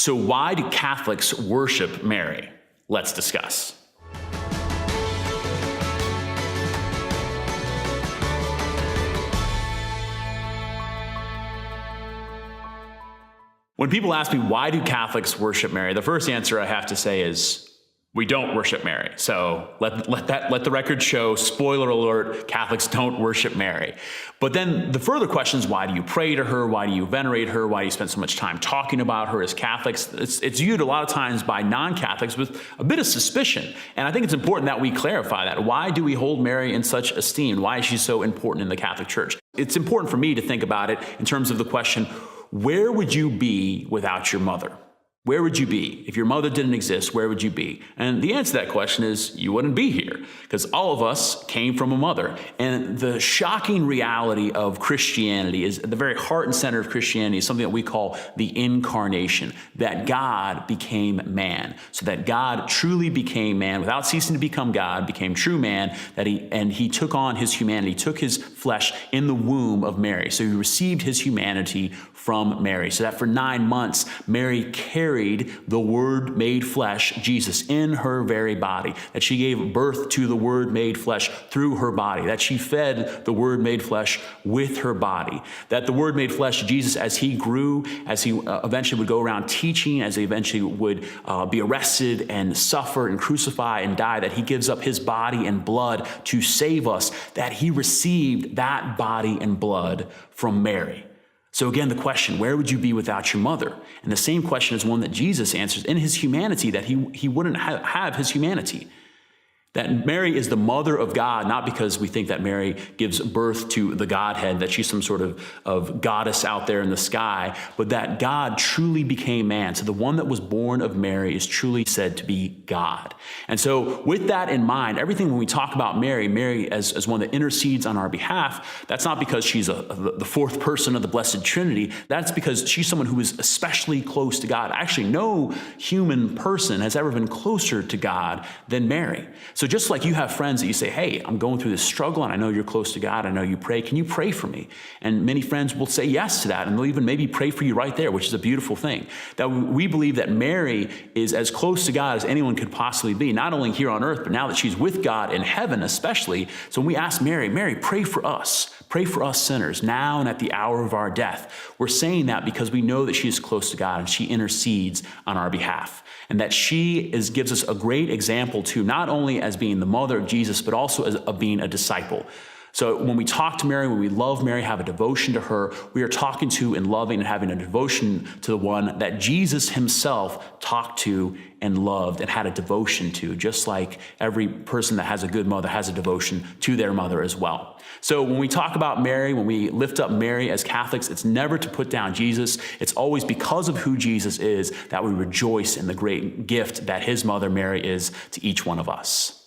So why do Catholics worship Mary? Let's discuss. When people ask me, why do Catholics worship Mary? The first answer I have to say is, we don't worship Mary. So let the record show, spoiler alert, Catholics don't worship Mary. But then the further question is, why do you pray to her? Why do you venerate her? Why do you spend so much time talking about her as Catholics? It's viewed a lot of times by non-Catholics with a bit of suspicion. And I think it's important that we clarify that. Why do we hold Mary in such esteem? Why is she so important in the Catholic Church? It's important for me to think about it in terms of the question, where would you be without your mother? Where would you be? If your mother didn't exist, where would you be? And the answer to that question is, you wouldn't be here, because all of us came from a mother. And the shocking reality of Christianity is, at the very heart and center of Christianity is something that we call the incarnation, that God became man. So that God truly became man without ceasing to become God, became true man, and he took on his humanity, took his flesh in the womb of Mary. So he received his humanity from Mary. So that for 9 months, Mary carried the Word made flesh, Jesus, in her very body, that she gave birth to the Word made flesh through her body, that she fed the Word made flesh with her body, that the Word made flesh, Jesus, as he grew, as he eventually would go around teaching, as he eventually would be arrested and suffer and crucify and die, that he gives up his body and blood to save us, that he received that body and blood from Mary. So again, the question, where would you be without your mother? And the same question is one that Jesus answers in his humanity, that he wouldn't have his humanity. That Mary is the mother of God, not because we think that Mary gives birth to the Godhead, that she's some sort of goddess out there in the sky, but that God truly became man. So the one that was born of Mary is truly said to be God. And so with that in mind, everything when we talk about Mary as one that intercedes on our behalf, that's not because she's the fourth person of the Blessed Trinity. That's because she's someone who is especially close to God. Actually, no human person has ever been closer to God than Mary. So just like you have friends that you say, hey, I'm going through this struggle and I know you're close to God, I know you pray, can you pray for me? And many friends will say yes to that, and they'll even maybe pray for you right there, which is a beautiful thing. That we believe that Mary is as close to God as anyone could possibly be, not only here on earth, but now that she's with God in heaven especially. So when we ask Mary, pray for us sinners, now and at the hour of our death, we're saying that because we know that she is close to God and she intercedes on our behalf. And that she gives us a great example too, not only as being the mother of Jesus, but also as being a disciple. So when we talk to Mary, when we love Mary, have a devotion to her, we are talking to and loving and having a devotion to the one that Jesus himself talked to and loved and had a devotion to, just like every person that has a good mother has a devotion to their mother as well. So when we talk about Mary, when we lift up Mary as Catholics, it's never to put down Jesus. It's always because of who Jesus is that we rejoice in the great gift that his mother Mary is to each one of us.